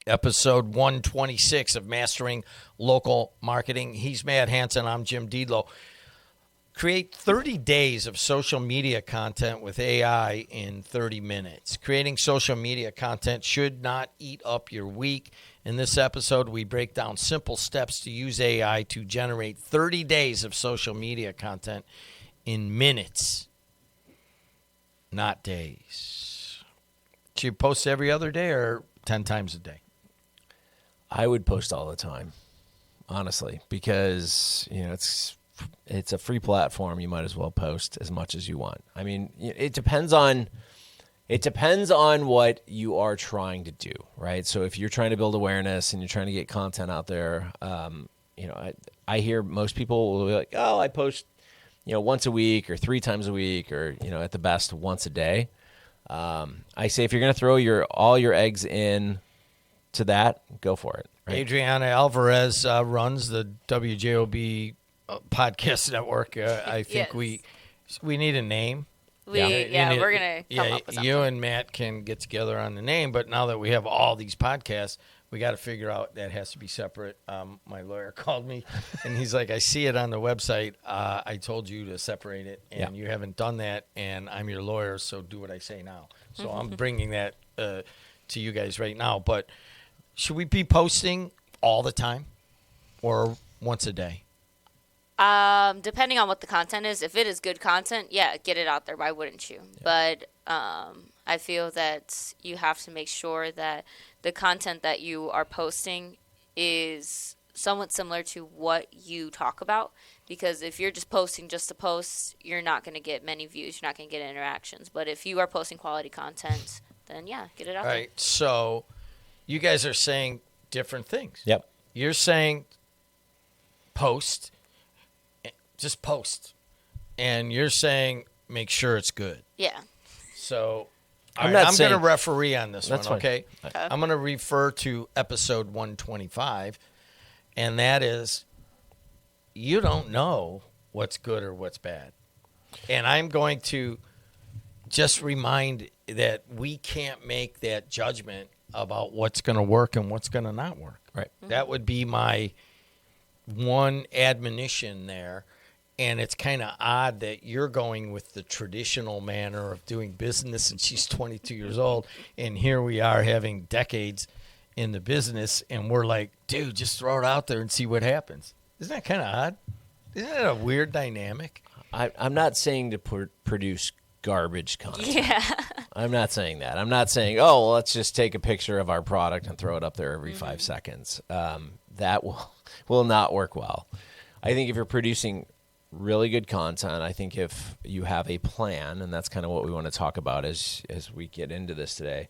Episode 126 of Mastering Local Marketing. He's Matt Hansen. I'm Jim Deedlow. Create 30 days of social media content with AI in 30 minutes. Creating social media content should not eat up your week. In this episode, we break down simple steps to use AI to generate 30 days of social media content in minutes, not days. Should you post every other day or 10 times a day? I would post all the time, honestly, because it's a free platform. You might as well post as much as you want. I mean, it depends on what you are trying to do, right? So if you're trying to build awareness and you're trying to get content out there, I hear most people will be like, "Oh, I post, once a week or 3 times a week, or at the best once a day." I say if you're going to throw all your eggs in to that, go for it. Right? Adriana Alvarez runs the WJOB podcast network. I think Yes. we need a name. We're going to come up with something. You and Matt can get together on the name, but now that we have all these podcasts, we got to figure out that has to be separate. My lawyer called me, and he's like, I see it on the website. I told you to separate it, and you haven't done that, and I'm your lawyer, so do what I say now. So I'm bringing that to you guys right now. But should we be posting all the time or once a day? Depending on what the content is. If it is good content, yeah, get it out there. Why wouldn't you? Yeah. But I feel that you have to make sure that the content that you are posting is somewhat similar to what you talk about. Because if you're just posting just to post, you're not going to get many views. You're not going to get interactions. But if you are posting quality content, then yeah, get it out there. All right. So you guys are saying different things. Yep. You're saying post. Just post. And you're saying make sure it's good. Yeah. So I'm going to referee on this one, fine. okay? I'm going to refer to episode 125, and that is you don't know what's good or what's bad. And I'm going to just remind that we can't make that judgment about what's going to work and what's going to not work. Right. Mm-hmm. That would be my one admonition there. And it's kind of odd that you're going with the traditional manner of doing business, and she's 22 years old, and here we are having decades in the business, and we're like, dude, just throw it out there and see what happens. Isn't that kind of odd? Isn't that a weird dynamic? I'm not saying to produce garbage content. Yeah. I'm not saying that. I'm not saying, oh, well, let's just take a picture of our product and throw it up there every 5 seconds. That will not work well. I think if you're producing really good content, I think if you have a plan, and that's kind of what we want to talk about as we get into this today.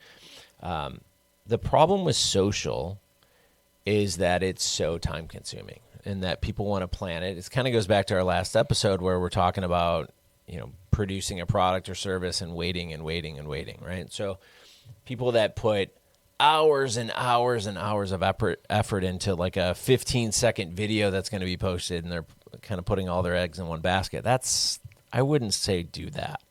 The problem with social is that it's so time consuming and that people want to plan it. It kind of goes back to our last episode where we're talking about, producing a product or service and waiting, right? So people that put hours and hours and hours of effort into like a 15-second video that's going to be posted, and they're kind of putting all their eggs in one basket. I wouldn't say do that.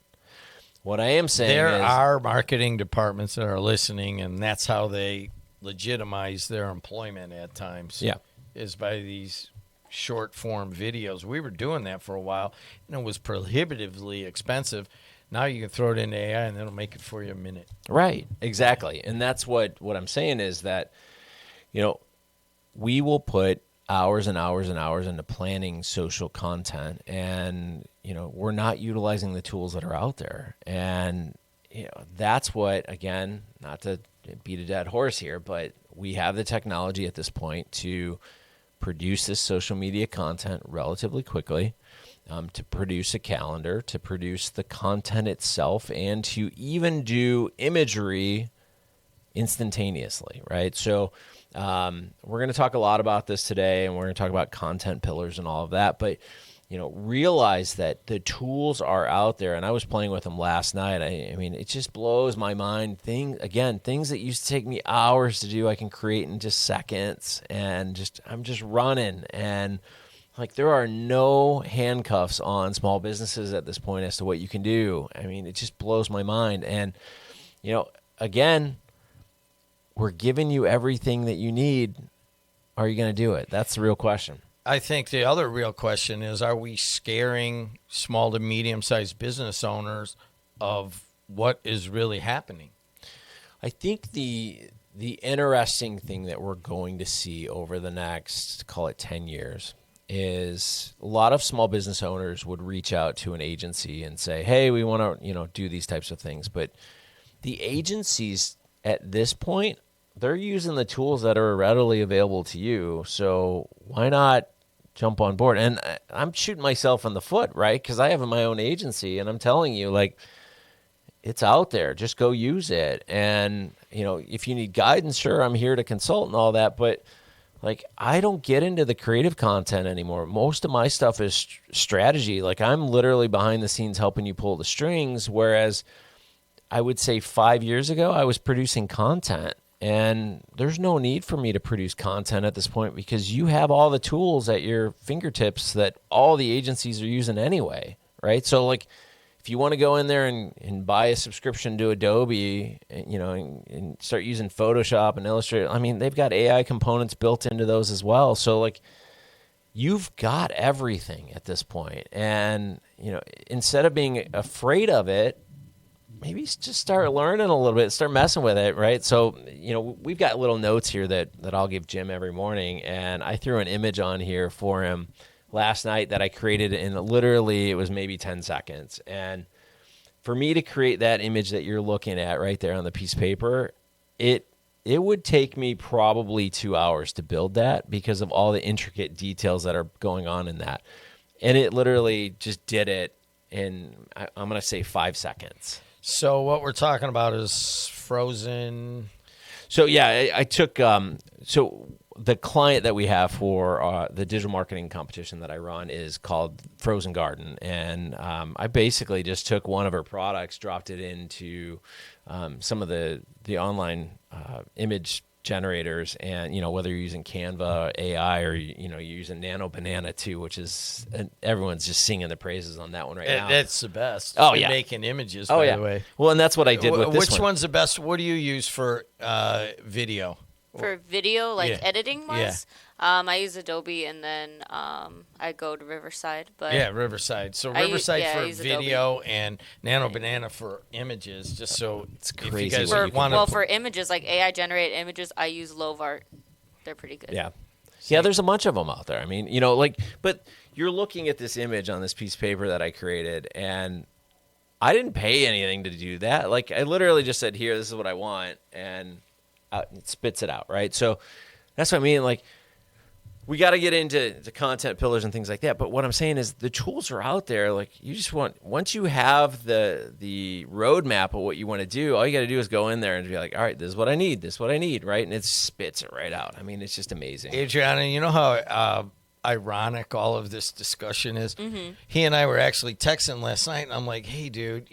What I am saying there is are marketing departments that are listening, and that's how they legitimize their employment at times. Yeah. Is by these short form videos. We were doing that for a while, and it was prohibitively expensive. Now you can throw it into AI, and it'll make it for you in a minute. Right, exactly. And that's what I'm saying is that, we will put hours and hours and hours into planning social content, and, we're not utilizing the tools that are out there. And, that's what, again, not to beat a dead horse here, but we have the technology at this point to produce this social media content relatively quickly. To produce a calendar, to produce the content itself, and to even do imagery instantaneously, right? So we're going to talk a lot about this today, and we're going to talk about content pillars and all of that, but realize that the tools are out there, and I was playing with them last night. I mean, it just blows my mind. Things that used to take me hours to do, I can create in just seconds, and I'm just running, and like there are no handcuffs on small businesses at this point as to what you can do. I mean, it just blows my mind. And, again, we're giving you everything that you need. Are you going to do it? That's the real question. I think the other real question is, are we scaring small to medium-sized business owners of what is really happening? I think the interesting thing that we're going to see over the next, call it 10 years, is a lot of small business owners would reach out to an agency and say, hey, we want to, do these types of things. But the agencies at this point, they're using the tools that are readily available to you. So why not jump on board? And I'm shooting myself in the foot, right? Because I have my own agency, and I'm telling you, like, it's out there. Just go use it. And, if you need guidance, sure, I'm here to consult and all that. But, like, I don't get into the creative content anymore. Most of my stuff is strategy. Like, I'm literally behind the scenes helping you pull the strings, whereas I would say 5 years ago, I was producing content. And there's no need for me to produce content at this point because you have all the tools at your fingertips that all the agencies are using anyway, right? So, like, if you want to go in there and buy a subscription to Adobe, and start using Photoshop and Illustrator, I mean, they've got AI components built into those as well. So, like, you've got everything at this point. And, instead of being afraid of it, maybe just start learning a little bit, start messing with it, right? So, we've got little notes here that I'll give Jim every morning, and I threw an image on here for him last night that I created in literally, it was maybe 10 seconds. And for me to create that image that you're looking at right there on the piece of paper, it would take me probably 2 hours to build that because of all the intricate details that are going on in that. And it literally just did it in, I'm going to say 5 seconds. So what we're talking about is frozen. So yeah, I took so the client that we have for the digital marketing competition that I run is called Frozen Garden, and I basically just took one of her products, dropped it into some of the online image generators, and whether you're using Canva AI or you're using Nano Banana too, which is everyone's just singing the praises on that one right now. That's the best. Oh, in yeah. making images. Oh, by yeah. the way. Well, and that's what I did with this Which one. one's the best? What do you use for video? For video, like Yeah. editing wise, I use Adobe, and then I go to Riverside. But Yeah, Riverside. So I Riverside I for use video and Nano Banana for images. Just so it's crazy If you guys what for, you can want well, to, for images like AI generated images, I use Lovart. They're pretty good. Yeah. There's a bunch of them out there. I mean, but you're looking at this image on this piece of paper that I created, and I didn't pay anything to do that. Like, I literally just said, here, this is what I want, and it spits it out, right? So that's what I mean. Like, we got to get into the content pillars and things like that. But what I'm saying is the tools are out there. Like, you just once you have the roadmap of what you want to do, all you got to do is go in there and be like, all right, this is what I need. This is what I need, right? And it spits it right out. I mean, it's just amazing. Adriana, you know how ironic all of this discussion is? Mm-hmm. He and I were actually texting last night, and I'm like, hey, dude,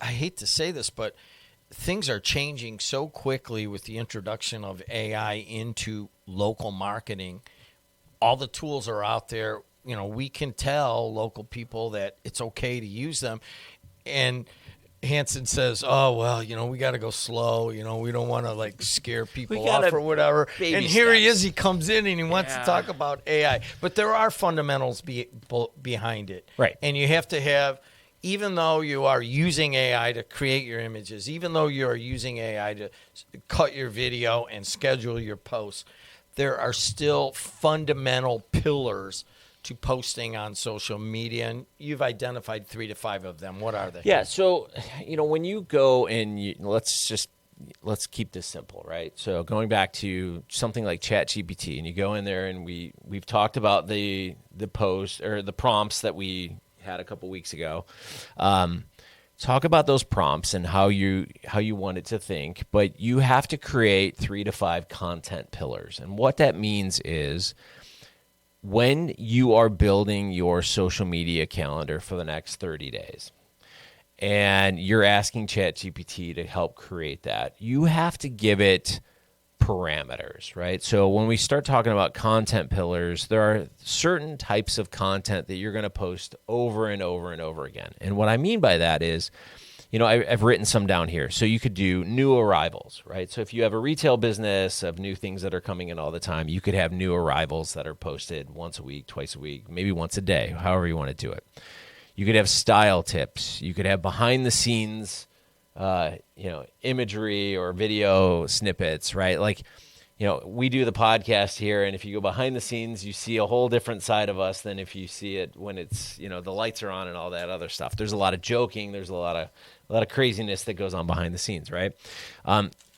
I hate to say this, but things are changing so quickly with the introduction of AI into local marketing. All the tools are out there. We can tell local people that it's okay to use them. And Hanson says, oh, well, we got to go slow. We don't want to scare people off or whatever. And here he is. He comes in and he wants to talk about AI. But there are fundamentals behind it. Right. And you have to have, even though you are using AI to create your images, even though you are using AI to cut your video and schedule your posts, there are still fundamental pillars to posting on social media, and you've identified 3 to 5 of them. What are they? Yeah, so when you go and let's keep this simple, right? So going back to something like ChatGPT, and you go in there, and we've talked about the post or the prompts that we had a couple weeks ago. Talk about those prompts and how you want it to think, but you have to create 3 to 5 content pillars. And what that means is when you are building your social media calendar for the next 30 days and you're asking ChatGPT to help create that, you have to give it parameters, right? So when we start talking about content pillars, there are certain types of content that you're going to post over and over and over again. And what I mean by that is I've written some down here. So you could do new arrivals, right? So if you have a retail business of new things that are coming in all the time, you could have new arrivals that are posted once a week, twice a week, maybe once a day, however you want to do it. You could have style tips. You could have behind the scenes, imagery or video snippets, right? Like, we do the podcast here, and if you go behind the scenes, you see a whole different side of us than if you see it when it's, the lights are on and all that other stuff. There's a lot of joking. There's a lot of craziness that goes on behind the scenes, right?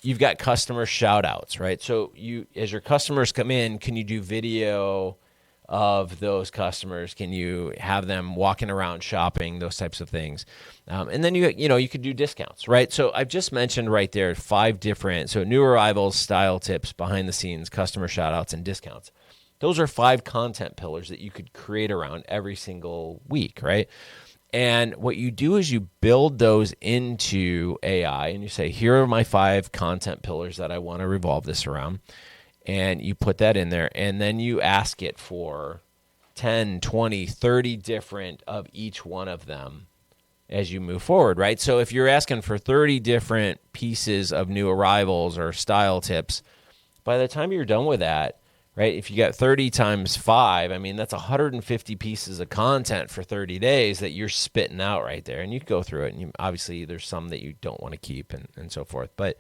You've got customer shout outs, right? So as your customers come in, can you do video of those customers? Can you have them walking around shopping, those types of things? And then you could do discounts, right? So I've just mentioned right there 5 different, so new arrivals, style tips, behind the scenes, customer shout outs, and discounts. Those are 5 content pillars that you could create around every single week, right? And what you do is you build those into AI and you say, here are my 5 content pillars that I want to revolve this around. And you put that in there, and then you ask it for 10, 20, 30 different of each one of them as you move forward, right? So if you're asking for 30 different pieces of new arrivals or style tips, by the time you're done with that, right, if you got 30 times 5, I mean, that's 150 pieces of content for 30 days that you're spitting out right there. And you go through it, and obviously there's some that you don't want to keep and so forth. But,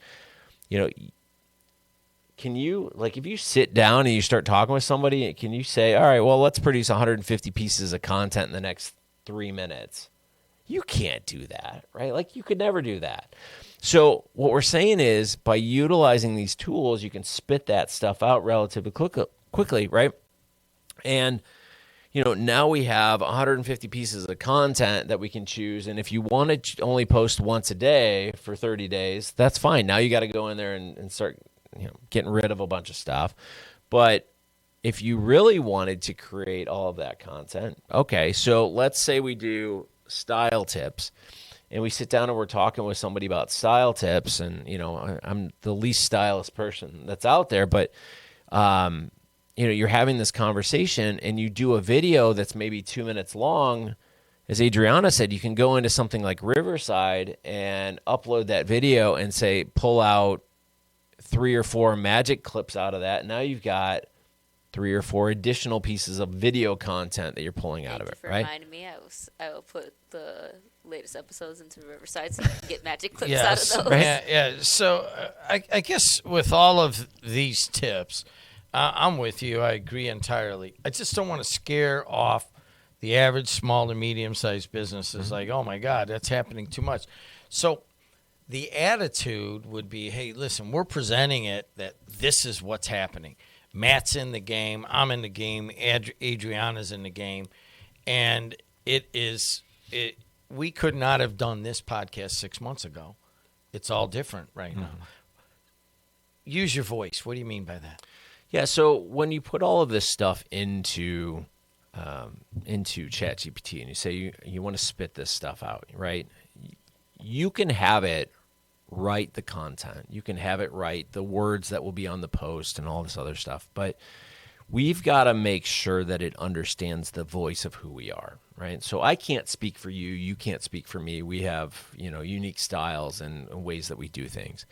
can you, like, if you sit down and you start talking with somebody, can you say, all right, well, let's produce 150 pieces of content in the next 3 minutes? You can't do that, right? Like, you could never do that. So what we're saying is by utilizing these tools, you can spit that stuff out relatively quickly, right? And, now we have 150 pieces of content that we can choose. And if you want to only post once a day for 30 days, that's fine. Now you got to go in there and start getting rid of a bunch of stuff. But if you really wanted to create all of that content, okay, so let's say we do style tips and we sit down and we're talking with somebody about style tips, and, I'm the least stylish person that's out there, but, you're having this conversation and you do a video that's maybe 2 minutes long. As Adriana said, you can go into something like Riverside and upload that video and say, pull out 3 or 4 magic clips out of that. Now you've got 3 or 4 additional pieces of video content that you're pulling out of it, right? Reminded me, I will put the latest episodes into Riverside so you can get magic clips out of those. Right. Yeah. So I guess with all of these tips, I'm with you. I agree entirely. I just don't want to scare off the average small to medium-sized businesses. Like, oh, my God, that's happening too much. So the attitude would be, hey, listen, we're presenting it that this is what's happening. Matt's in the game. I'm in the game. Adriana's in the game. And we could not have done this podcast 6 months ago. It's all different right now. Use your voice. What do you mean by that? Yeah, so when you put all of this stuff into ChatGPT and you say you want to spit this stuff out, right? You can have it write the content. You can have it write the words that will be on the post and all this other stuff. But we've got to make sure that it understands the voice of who we are, right? So I can't speak for you. You can't speak for me. We have, unique styles and ways that we do things.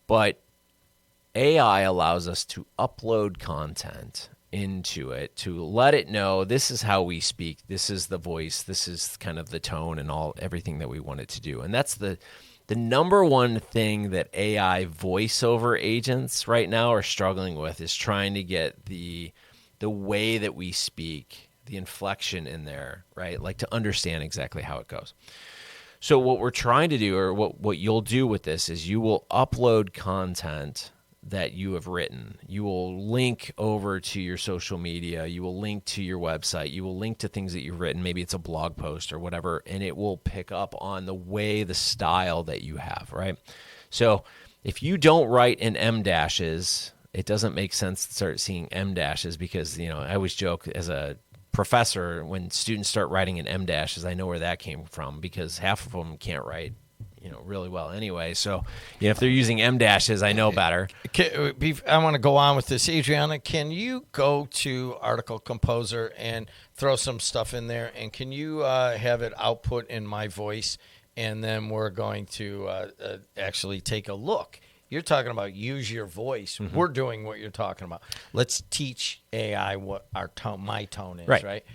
But AI allows us to upload content into it, to let it know this is how we speak, this is the voice, this is kind of the tone and everything that we want it to do. And that's the number one thing that AI voiceover agents right now are struggling with, is trying to get the way that we speak, the inflection in there, right? Like, to understand exactly how it goes. So what we're trying to do, or what you'll do with this, is you will upload content that you have written. You will link over to your social media. You will link to your website. You will link to things that you've written. Maybe it's a blog post or whatever, and it will pick up on the style that you have, right? So if you don't write in M dashes, it doesn't make sense to start seeing M dashes, because, I always joke as a professor, when students start writing in M dashes, I know where that came from, because half of them can't write really well anyway. So, if they're using M dashes, I know better. I want to go on with this. Adriana, can you go to Article Composer and throw some stuff in there? And can you have it output in my voice and then we're going to actually take a look. You're talking about use your voice. Mm-hmm. We're doing what you're talking about. Let's teach AI what my tone is, Right. right?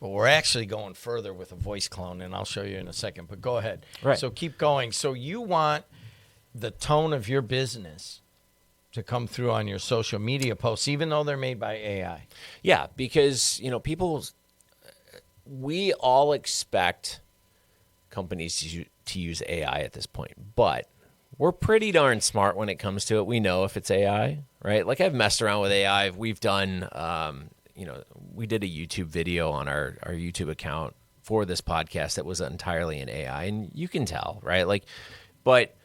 But we're actually going further with a voice clone, and I'll show you in a second. But go ahead. Right. So keep going. So you want the tone of your business to come through on your social media posts, even though they're made by AI. Yeah, because we all expect companies to use AI at this point, but we're pretty darn smart when it comes to it. We know if it's AI, right? Like I've messed around with AI. We've done, we did a YouTube video on our YouTube account for this podcast that was entirely in AI, and you can tell, right? But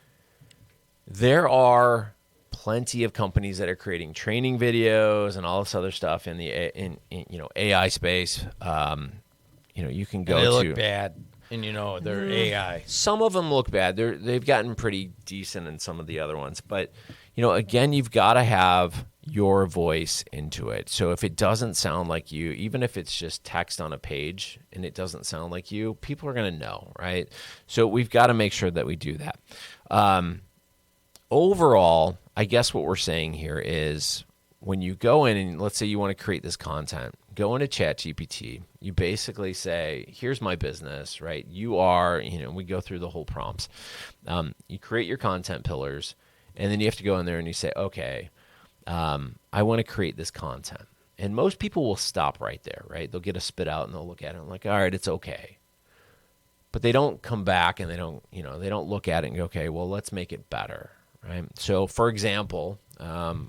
there are plenty of companies that are creating training videos and all this other stuff in the AI space. You can go They to look bad, and they're AI. Some of them look bad. They've gotten pretty decent in some of the other ones. But, again, you've got to have your voice into it. So if it doesn't sound like you, even if it's just text on a page and it doesn't sound like you, people are going to know, right? So we've got to make sure that we do that. Overall, I guess what we're saying here is when you go in and let's say you want to create this content, go into ChatGPT. You basically say, here's my business, right? You are, we go through the whole prompts. You create your content pillars, and then you have to go in there and you say, okay, I want to create this content. And most people will stop right there, right? They'll get a spit out and they'll look at it and like, all right, it's okay. But they don't come back and they don't look at it and go, okay, well, let's make it better, right? So, for example,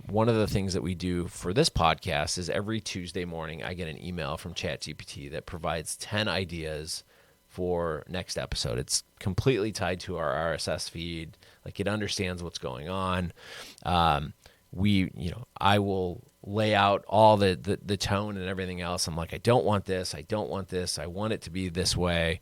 one of the things that we do for this podcast is every Tuesday morning I get an email from ChatGPT that provides 10 ideas for next episode. It's completely tied to our RSS feed. Like it understands what's going on. I will lay out all the tone and everything else. I'm like, I don't want this. I don't want this. I want it to be this way.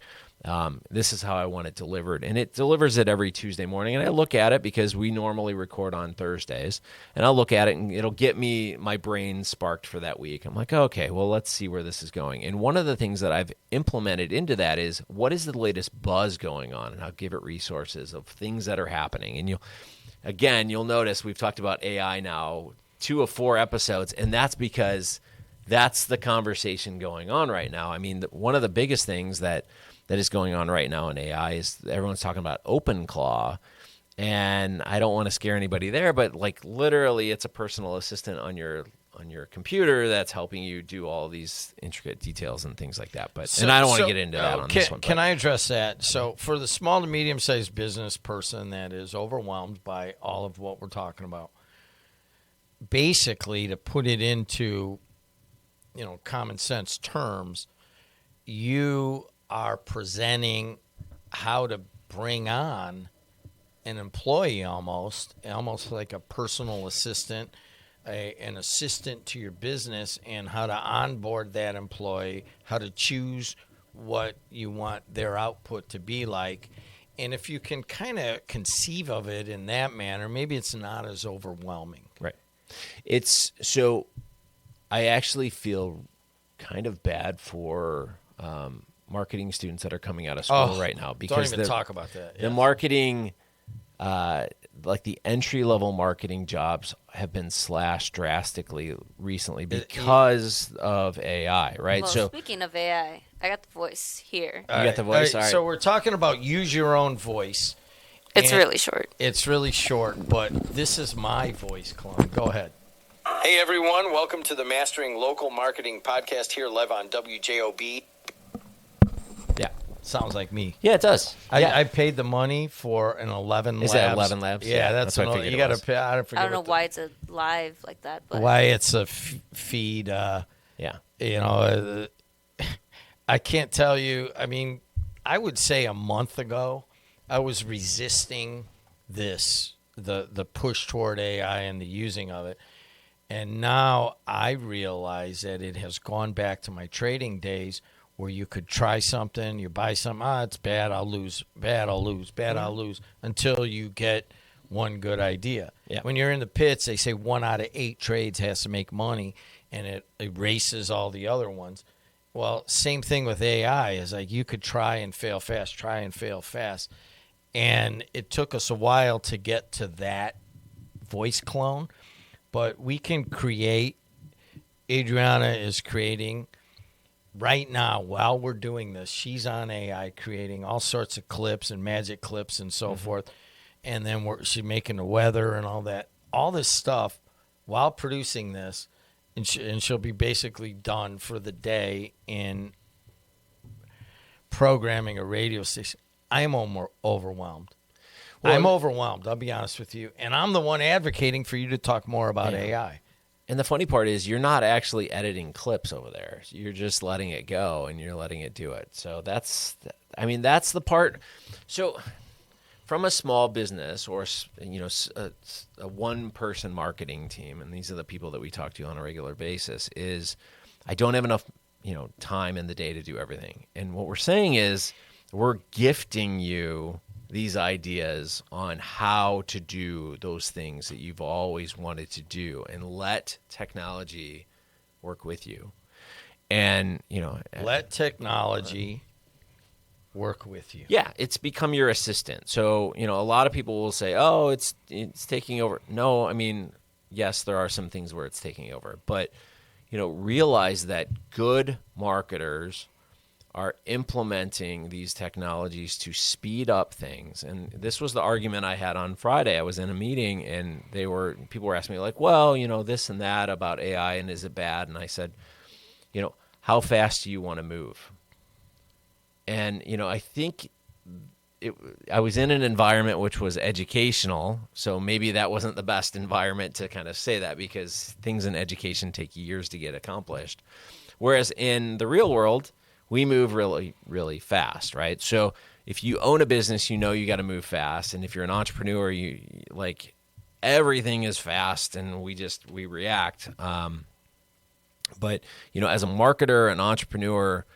This is how I want it delivered. And it delivers it every Tuesday morning. And I look at it because we normally record on Thursdays. And I'll look at it and it'll get me my brain sparked for that week. I'm like, okay, well, let's see where this is going. And one of the things that I've implemented into that is what is the latest buzz going on? And I'll give it resources of things that are happening. And you'll notice we've talked about AI now 2 of 4 episodes. And that's because that's the conversation going on right now. I mean, one of the biggest things that is going on right now in AI is everyone's talking about OpenClaw, and I don't want to scare anybody there, but like literally it's a personal assistant on your computer that's helping you do all these intricate details and things like that. And I don't want to get into that on this one. Can I address that? So for the small to medium-sized business person that is overwhelmed by all of what we're talking about, basically to put it into common sense terms, you are presenting how to bring on an employee almost like a personal assistant, an assistant to your business, and how to onboard that employee, how to choose what you want their output to be like. And if you can kind of conceive of it in that manner, maybe it's not as overwhelming. Right. So I actually feel kind of bad for marketing students that are coming out of school right now because don't even talk about that. The marketing, like the entry-level marketing jobs have been slashed drastically recently because of AI, right? Well, so speaking of AI, I got the voice here. You got the voice? All right. So we're talking about use your own voice. It's really short. It's really short, but this is my voice clone. Go ahead. Hey, everyone. Welcome to the Mastering Local Marketing podcast here live on WJOB. Yeah, sounds like me. Yeah, it does. I paid the money for an 11 Labs. Is that 11 Labs? Yeah, that's what I what figured you it got to was. pay. I don't know why it's a live like that. But why it's a feed. Yeah. I can't tell you. I mean, I would say a month ago, I was resisting the push toward AI and the using of it. And now I realize that it has gone back to my trading days where you could try something, you buy something, it's bad, I'll lose, bad, I'll lose, bad, I'll lose, until you get one good idea. Yeah. When you're in the pits, they say 1 out of 8 trades has to make money, and it erases all the other ones. Well, same thing with AI is like you could try and fail fast, And it took us a while to get to that voice clone, but we can create. Adriana is creating right now while we're doing this. She's on AI creating all sorts of clips and magic clips and so forth. And then she's making the weather and all that, all this stuff while producing this. And she'll be basically done for the day in programming a radio station. I am overwhelmed. Well, I'm overwhelmed, I'll be honest with you. And I'm the one advocating for you to talk more about AI. And the funny part is you're not actually editing clips over there. You're just letting it go and you're letting it do it. So that's the part. So from a small business or, a one-person marketing team, and these are the people that we talk to on a regular basis, is I don't have enough, time in the day to do everything. And what we're saying is we're gifting you these ideas on how to do those things that you've always wanted to do, and let technology work with you. And, let technology work with you. Yeah, it's become your assistant. So, a lot of people will say, oh, it's taking over. No, yes, there are some things where it's taking over. But, realize that good marketers are implementing these technologies to speed up things. And this was the argument I had on Friday. I was in a meeting and people were asking me like, well, this and that about AI, and is it bad? And I said, how fast do you want to move? And, I think I was in an environment which was educational, so maybe that wasn't the best environment to kind of say that, because things in education take years to get accomplished. Whereas in the real world, we move really, really fast, right? So if you own a business, you got to move fast. And if you're an entrepreneur, everything is fast and we react. But, as a marketer, an entrepreneur,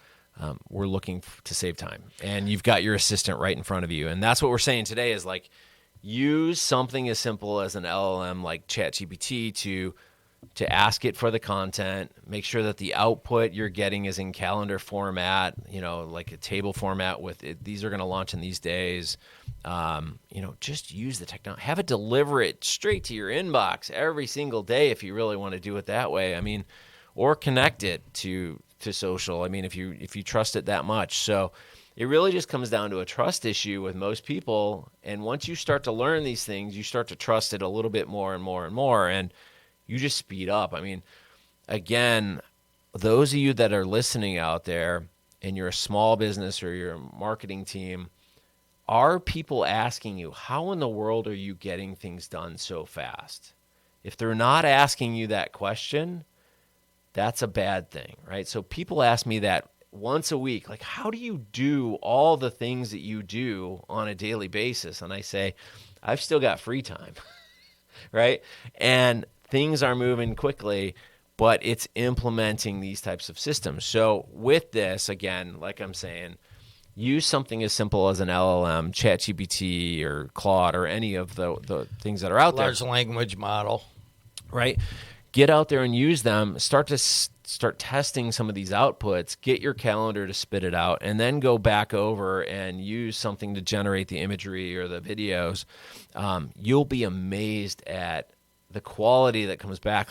we're looking to save time. And you've got your assistant right in front of you. And that's what we're saying today is use something as simple as an LLM like ChatGPT to ask it for the content, make sure that the output you're getting is in calendar format, like a table format with it. These are going to launch in these days. Just use the technology. Have it deliver it straight to your inbox every single day if you really want to do it that way. Or connect it to social. If you trust it that much. So it really just comes down to a trust issue with most people. And once you start to learn these things, you start to trust it a little bit more and more and more. And you just speed up. Again, those of you that are listening out there and you're a small business or you're a marketing team, are people asking you, how in the world are you getting things done so fast? If they're not asking you that question, that's a bad thing, right? So people ask me that once a week, like, how do you do all the things that you do on a daily basis? And I say, I've still got free time, right? And things are moving quickly, but it's implementing these types of systems. So with this, again, like I'm saying, use something as simple as an LLM, ChatGPT or Claude or any of the things that are out there. Large language model. Right? Get out there and use them. Start testing some of these outputs. Get your calendar to spit it out, and then go back over and use something to generate the imagery or the videos. You'll be amazed at the quality that comes back.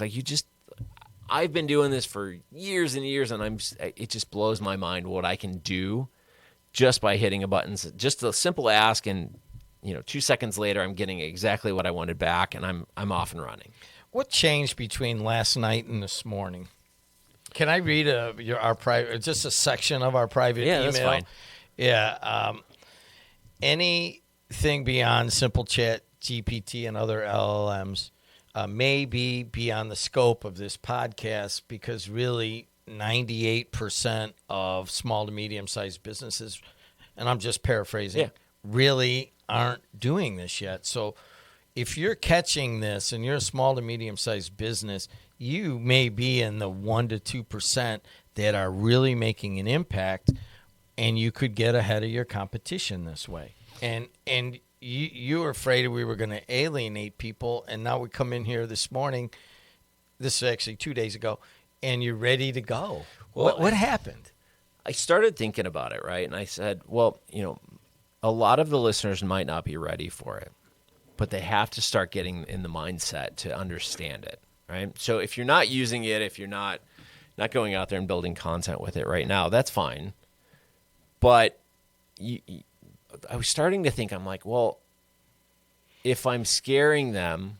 I've been doing this for years and years, and it just blows my mind what I can do just by hitting a button. Just a simple ask, and 2 seconds later, I'm getting exactly what I wanted back, and I'm off and running. What changed between last night and this morning? Can I read our private, just a section of our private email? Yeah, that's fine. Yeah. Anything beyond simple chat, GPT, and other LLMs may be beyond the scope of this podcast, because really 98% of small to medium-sized businesses, and I'm just paraphrasing, really aren't doing this yet. So if you're catching this and you're a small to medium-sized business, you may be in the 1% to 2% that are really making an impact, and you could get ahead of your competition this way. And you were afraid we were going to alienate people, and now we come in here this morning, this is actually 2 days ago, and you're ready to go. What happened? I started thinking about it, right? And I said, well, a lot of the listeners might not be ready for it, but they have to start getting in the mindset to understand it, right? So if you're not using it, if you're not going out there and building content with it right now, that's fine. But I was starting to think, I'm like, well, if I'm scaring them,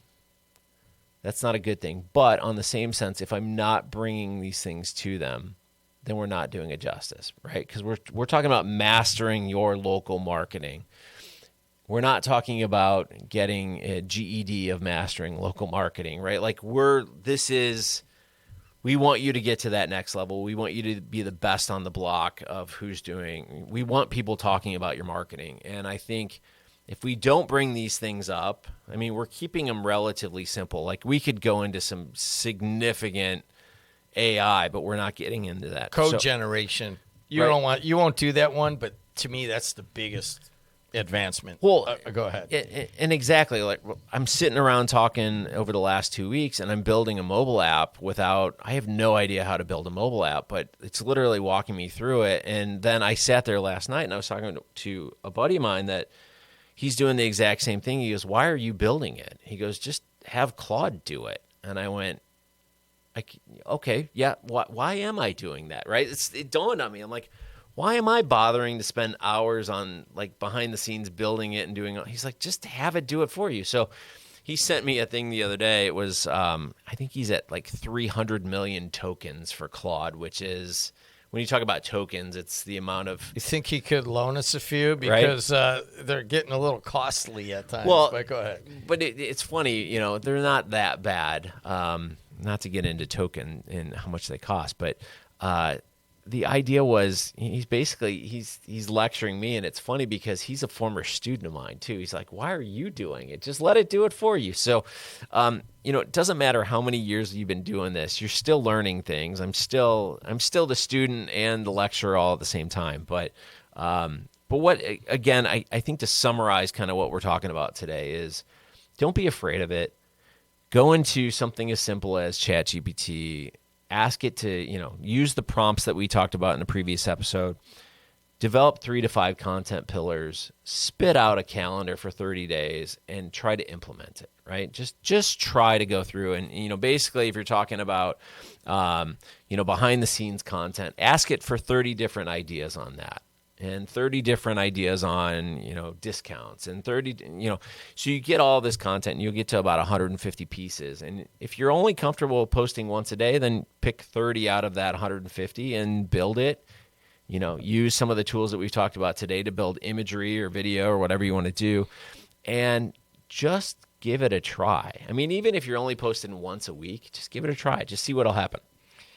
that's not a good thing. But on the same sense, if I'm not bringing these things to them, then we're not doing it justice, right? Because we're talking about mastering your local marketing. We're not talking about getting a GED of mastering local marketing, right? Like we want you to get to that next level. We want you to be the best on the block of we want people talking about your marketing. And I think if we don't bring these things up, I mean, we're keeping them relatively simple. Like we could go into some significant AI, but we're not getting into that. Code generation. You won't do that one, but to me, that's the biggest advancement. Well, go ahead. And exactly, like I'm sitting around talking over the last 2 weeks, and I'm building a mobile app I have no idea how to build a mobile app, but it's literally walking me through it. And then I sat there last night, and I was talking to a buddy of mine that he's doing the exact same thing. He goes, "Why are you building it?" He goes, "Just have Claude do it." And I went, okay, yeah, why am I doing that, right? It dawned on me. I'm like, why am I bothering to spend hours on like behind the scenes building it and doing it? He's like, just have it do it for you. So he sent me a thing the other day. It was, I think he's at like 300 million tokens for Claude, which is, when you talk about tokens, it's the amount of... You think he could loan us a few? Because they're getting a little costly at times. Well, but go ahead. But it's funny, they're not that bad. Not to get into token and how much they cost, but the idea was he's lecturing me, and it's funny because he's a former student of mine too. He's like, "Why are you doing it? Just let it do it for you." So, it doesn't matter how many years you've been doing this. You're still learning things. I'm still the student and the lecturer all at the same time. But what again? I think to summarize kind of what we're talking about today is, don't be afraid of it. Go into something as simple as ChatGPT. Ask it to, use the prompts that we talked about in the previous episode. Develop 3 to 5 content pillars. Spit out a calendar for 30 days and try to implement it, right? Just try to go through and, basically if you're talking about, behind the scenes content, ask it for 30 different ideas on that. And 30 different ideas on, discounts and 30, so you get all this content and you'll get to about 150 pieces. And if you're only comfortable posting once a day, then pick 30 out of that 150 and build it. Use some of the tools that we've talked about today to build imagery or video or whatever you want to do, and just give it a try. I mean, even if you're only posting once a week, just give it a try. Just see what'll happen.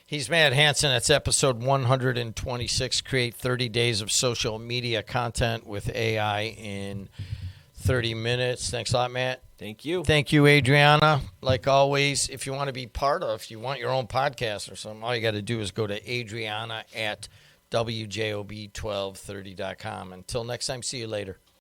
He's Matt Hansen. That's episode 126. Create 30 days of social media content with AI in 30 minutes. Thanks a lot, Matt. Thank you. Thank you, Adriana. Like always, if you want to be if you want your own podcast or something, all you got to do is go to Adriana at WJOB1230.com. Until next time, see you later.